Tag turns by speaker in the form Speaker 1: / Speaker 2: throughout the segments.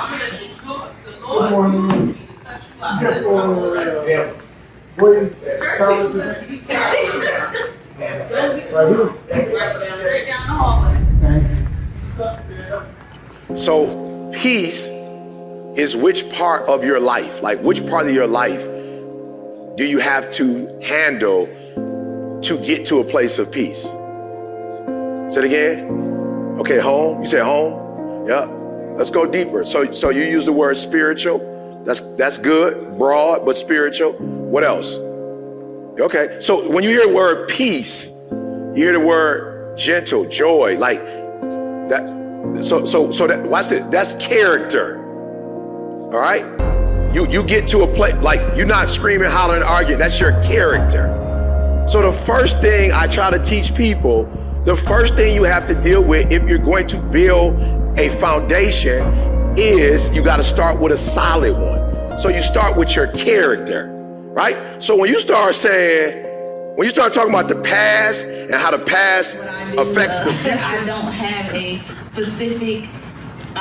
Speaker 1: Good morning. Voorhees College. Right here.
Speaker 2: Straight down the hallway.
Speaker 3: So peace is which part of your life, like which part of your life do you have to handle to get to a place of peace? Say it again. Okay, home. You said home? Yeah. Let's go deeper. So you use the word spiritual. That's good, broad, but spiritual. What else? Okay. So when you hear the word peace, you hear the word gentle, joy, like that. So that, watch it. That's character. All right. You get to a place like you're not screaming, hollering, arguing. That's your character. So the first thing I try to teach people, the first thing you have to deal with if you're going to build a foundation is you got to start with a solid one. So you start with your character, right? So when you start talking about the past and how the past affects the future.
Speaker 4: I don't have a specific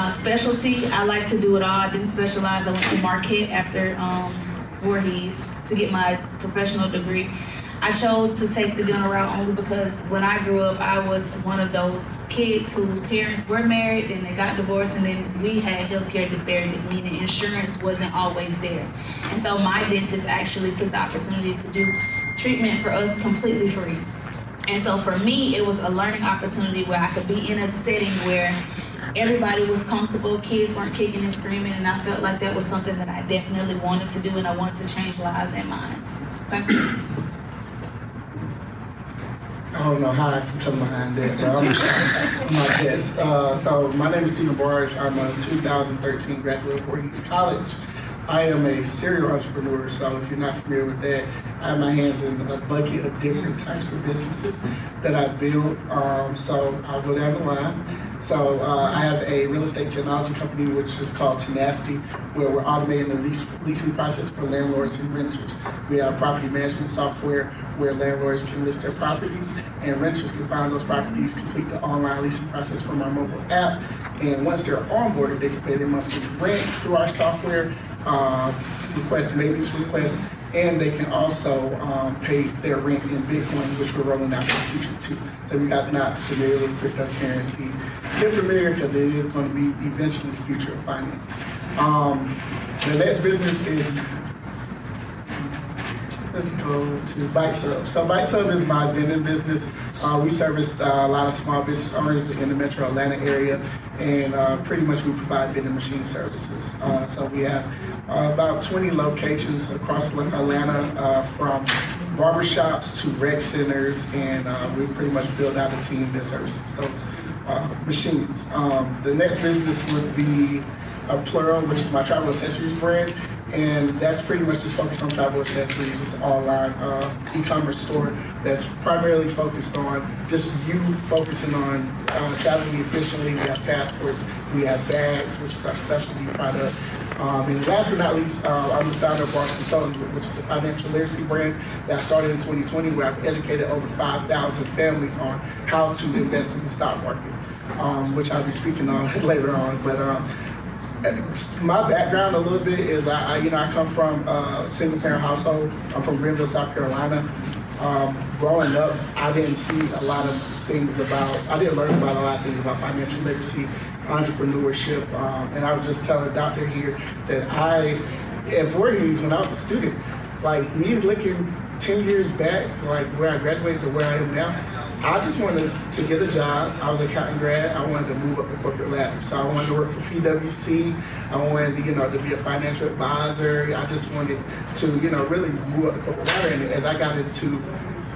Speaker 4: specialty. I like to do it all. I didn't specialize. I went to Marquette after Voorhees to get my professional degree. I chose to take the dental route only because when I grew up, I was one of those kids whose parents were married and they got divorced, and then we had healthcare disparities, meaning insurance wasn't always there. And so my dentist actually took the opportunity to do treatment for us completely free. And so for me, it was a learning opportunity where I could be in a setting where everybody was comfortable, kids weren't kicking and screaming, and I felt like that was something that I definitely wanted to do, and I wanted to change lives and minds. Okay?
Speaker 1: I don't know how I can come behind that, but I'm my best. So my name is Barge. I'm a 2013 graduate of Voorhees College. I am a serial entrepreneur, so if you're not familiar with that, I have my hands in a bucket of different types of businesses that I built. So I'll go down the line. So I have a real estate technology company, which is called Tenacity, where we're automating the leasing process for landlords and renters. We have property management software where landlords can list their properties and renters can find those properties, complete the online leasing process from our mobile app. And once they're onboarded, they can pay their monthly rent through our software, request maintenance requests, and they can also pay their rent in Bitcoin, which we're rolling out in the future too. So if you guys are not familiar with cryptocurrency, get familiar because it is going to be eventually the future of finance. The next business is, let's go to Bikesub. So Bikesub is my vending business. We service a lot of small business owners in the metro Atlanta area, and pretty much we provide vending machine services. So we have about 20 locations across Atlanta, from barbershops to rec centers, and we pretty much build out a team that services those machines. The next business would be Plural, which is my travel accessories brand, and that's pretty much just focused on travel accessories. It's an online e-commerce store that's primarily focused on just you focusing on traveling efficiently. We have passports, we have bags, which is our specialty product. And last but not least, I'm the founder of Barge, which is a financial literacy brand that I started in 2020, where I've educated over 5,000 families on how to invest in the stock market, which I'll be speaking on later on. But my background a little bit is I come from a single parent household. I'm from Greenville, South Carolina. Growing up, I didn't learn about a lot of things about financial literacy, entrepreneurship, and I was just telling the doctor here that at Voorhees, when I was a student, like me looking 10 years back to like where I graduated to where I am now, I just wanted to get a job. I was an accounting grad. I wanted to move up the corporate ladder. So I wanted to work for PwC. I wanted to be a financial advisor. I just wanted to, really move up the corporate ladder. And as I got into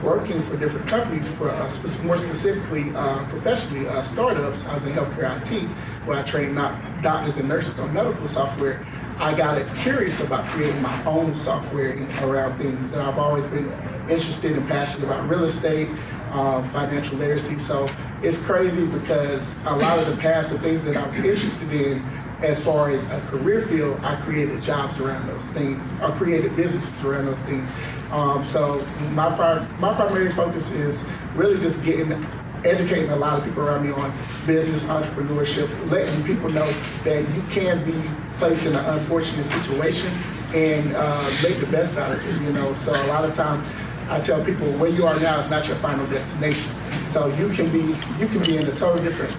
Speaker 1: working for different companies, more specifically professionally, startups, I was in healthcare IT, where I trained doctors and nurses on medical software. I got curious about creating my own software around things that I've always been interested and passionate about: real estate, financial literacy. So it's crazy because a lot of the paths and things that I was interested in as far as a career field, I created jobs around those things, or created businesses around those things. So my primary focus is really just getting educating a lot of people around me on business, entrepreneurship, letting people know that you can be placed in an unfortunate situation and make the best out of it, you know. So a lot of times I tell people where you are now is not your final destination. So you can be in a totally different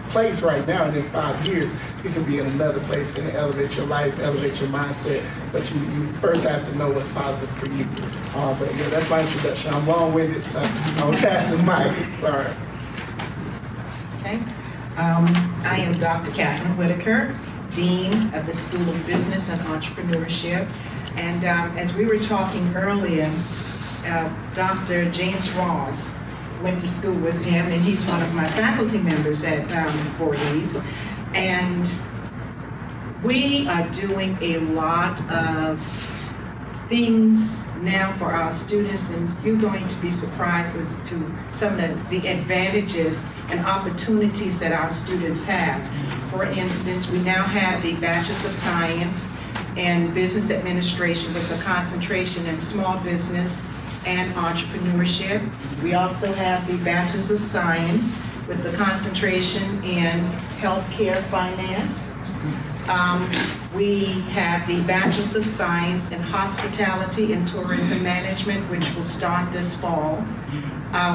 Speaker 1: place right now, and in 5 years you can be in another place and elevate your life, elevate your mindset. But you first have to know what's positive for you. But yeah, that's my introduction. I'm long-winded, so I'm passing the mic. Sorry.
Speaker 5: Okay. I am Dr. Katherine Whitaker, Dean of the School of Business and Entrepreneurship. And as we were talking earlier, Dr. James Ross went to school with him, and he's one of my faculty members at Voorhees. And we are doing a lot of things now for our students, and you're going to be surprised as to some of the advantages and opportunities that our students have. For instance, we now have the Bachelor of Science in Business Administration with the concentration in small business and entrepreneurship. We also have the Bachelor of Science with the concentration in healthcare finance. We have the Bachelor of Science in Hospitality and Tourism Management, which will start this fall.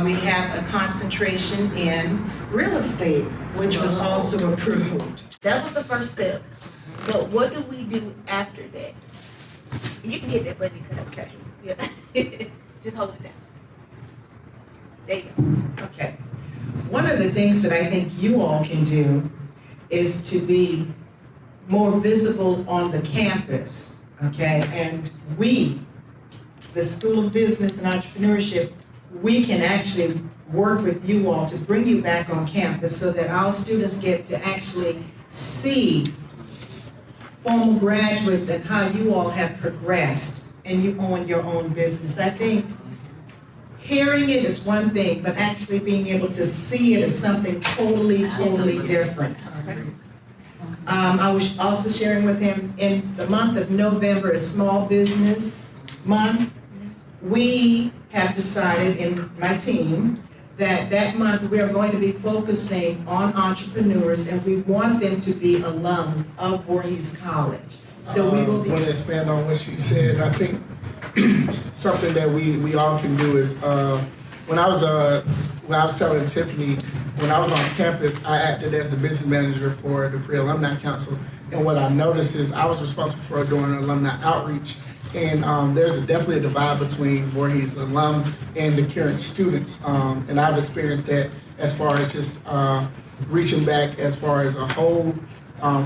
Speaker 5: We have a concentration in real estate, which was also approved.
Speaker 2: That was the first step. But what do we do after that? You can get that, but you can.
Speaker 5: Okay.
Speaker 2: Yeah. Just hold it down. There you go.
Speaker 5: Okay. One of the things that I think you all can do is to be more visible on the campus, okay? And we, the School of Business and Entrepreneurship, we can actually work with you all to bring you back on campus so that our students get to actually see former graduates and how you all have progressed and you own your own business. I think hearing it is one thing, but actually being able to see it is something totally different. I was also sharing with him in the month of November is Small Business Month. We have decided in my team that month we are going to be focusing on entrepreneurs, and we want them to be alums of Voorhees College. So we will be.
Speaker 1: I want to expand on what she said. I think something that we all can do is when I was telling Tiffany, when I was on campus, I acted as the business manager for the Pre-Alumni Council, and what I noticed is I was responsible for doing alumni outreach, and there's definitely a divide between Voorhees alum and the current students, and I've experienced that as far as just reaching back as far as a whole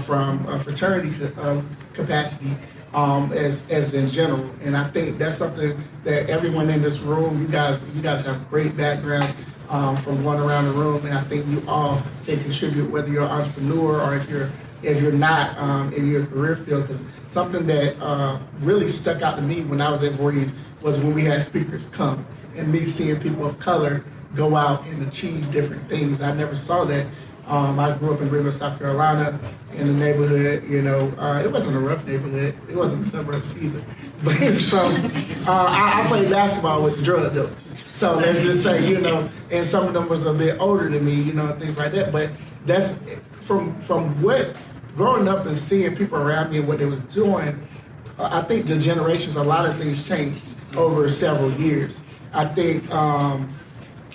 Speaker 1: from a fraternity capacity as in general, and I think that's something that everyone in this room, you guys have great backgrounds from going around the room, and I think you all can contribute, whether you're an entrepreneur or if you're not in your career field. Because something that really stuck out to me when I was at Voorhees was when we had speakers come and me seeing people of color go out and achieve different things. I never saw that. I grew up in Greenville, South Carolina, in the neighborhood, you know, it wasn't a rough neighborhood, it wasn't the suburbs either. But so, I played basketball with the drug dealers. So let's just say, you know, and some of them was a bit older than me, you know, and things like that. But that's from what, growing up and seeing people around me and what they was doing, I think the generations, a lot of things changed over several years. I think,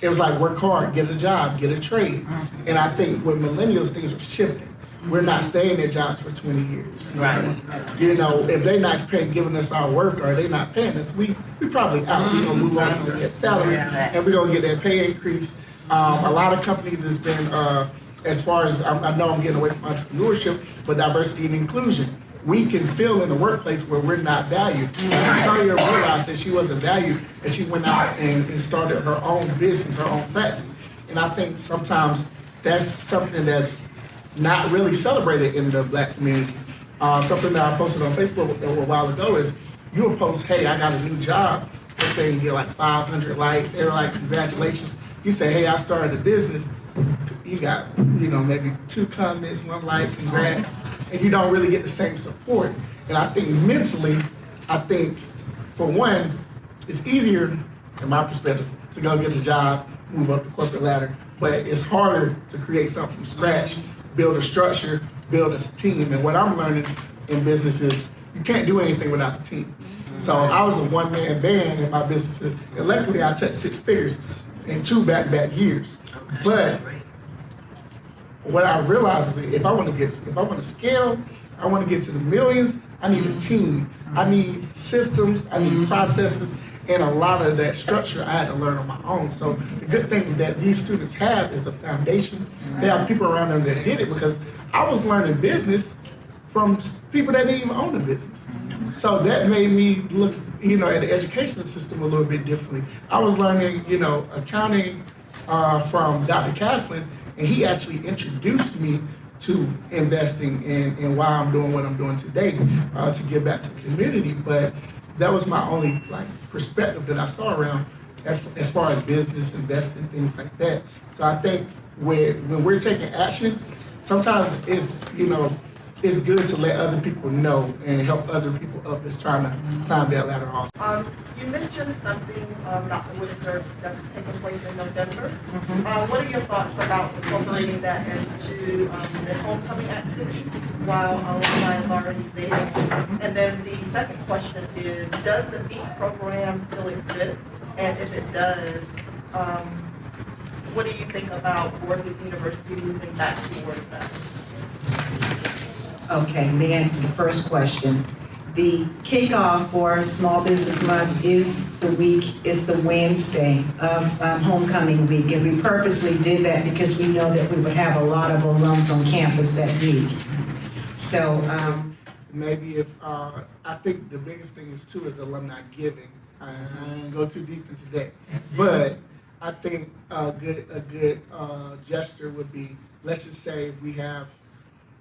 Speaker 1: it was like work hard, get a job, get a trade. And I think with millennials, things are shifting. We're not staying at jobs for 20 years.
Speaker 5: Right.
Speaker 1: You know, if they're not giving us our work or they're not paying us, we probably out. We're gonna move on to the next salary and we're gonna get that pay increase. A lot of companies has been, as far as, I know I'm getting away from entrepreneurship, but diversity and inclusion. We can feel in the workplace where we're not valued. Latonya realized that she wasn't valued, and she went out and started her own business, her own practice. And I think sometimes that's something that's not really celebrated in the Black community. Something that I posted on Facebook a while ago is you would post, hey, I got a new job. This thing get like 500 likes. They're like, congratulations. You say, hey, I started a business. You got, you know, maybe 2 comments, 1 like, congrats. And you don't really get the same support. And I think mentally, for one, it's easier, in my perspective, to go get a job, move up the corporate ladder, but it's harder to create something from scratch, build a structure, build a team. And what I'm learning in business is you can't do anything without a team. So I was a one-man band in my businesses, and luckily I touched 6 figures in 2 back-to-back years. But what I realized is that if I want to scale, I want to get to the millions, I need a team. I need systems, I need processes, and a lot of that structure I had to learn on my own. So the good thing that these students have is a foundation. They have people around them that did it, because I was learning business from people that didn't even own a business. So that made me look, at the education system a little bit differently. I was learning, accounting from Dr. Caslin, and he actually introduced me to investing and why I'm doing what I'm doing today, to give back to the community. But that was my only perspective that I saw around as far as business, investing, things like that. So I think when we're taking action, sometimes it's good to let other people know and help other people up that's trying to climb that ladder also.
Speaker 6: You mentioned something, Dr. Whitaker, that's taking place in November. What are your thoughts about incorporating that into the homecoming activities while alumni is already there? And then the second question is, does the BEAT program still exist? And if it does, what do you think about Voorhees University moving back towards that?
Speaker 5: Okay, let me answer the first question. The kickoff for Small Business Month is the Wednesday of homecoming week, and we purposely did that because we know that we would have a lot of alums on campus that week. So
Speaker 1: maybe if I think the biggest thing is alumni giving. I ain't go too deep into that, but I think a good gesture would be, let's just say we have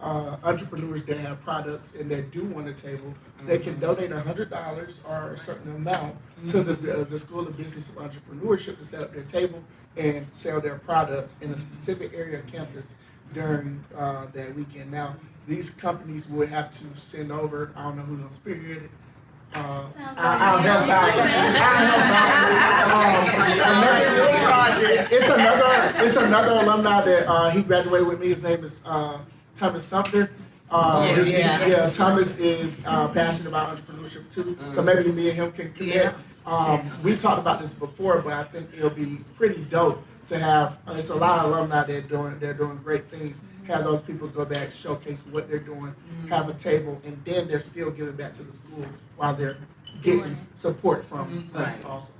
Speaker 1: entrepreneurs that have products and that do want a table, they can donate $100 or a certain amount to the School of Business and Entrepreneurship to set up their table and sell their products in a specific area of campus during that weekend. Now, these companies would have to send over, I don't know who's gonna spearhead it. I'll help out. It's another alumni that he graduated with me. His name is Thomas Sumter. Thomas is passionate about entrepreneurship too. So maybe me and him can connect. We talked about this before, but I think it'll be pretty dope to have. It's a lot of alumni they're doing great things. Have those people go back, showcase what they're doing, have a table, and then they're still giving back to the school while they're getting support from us also.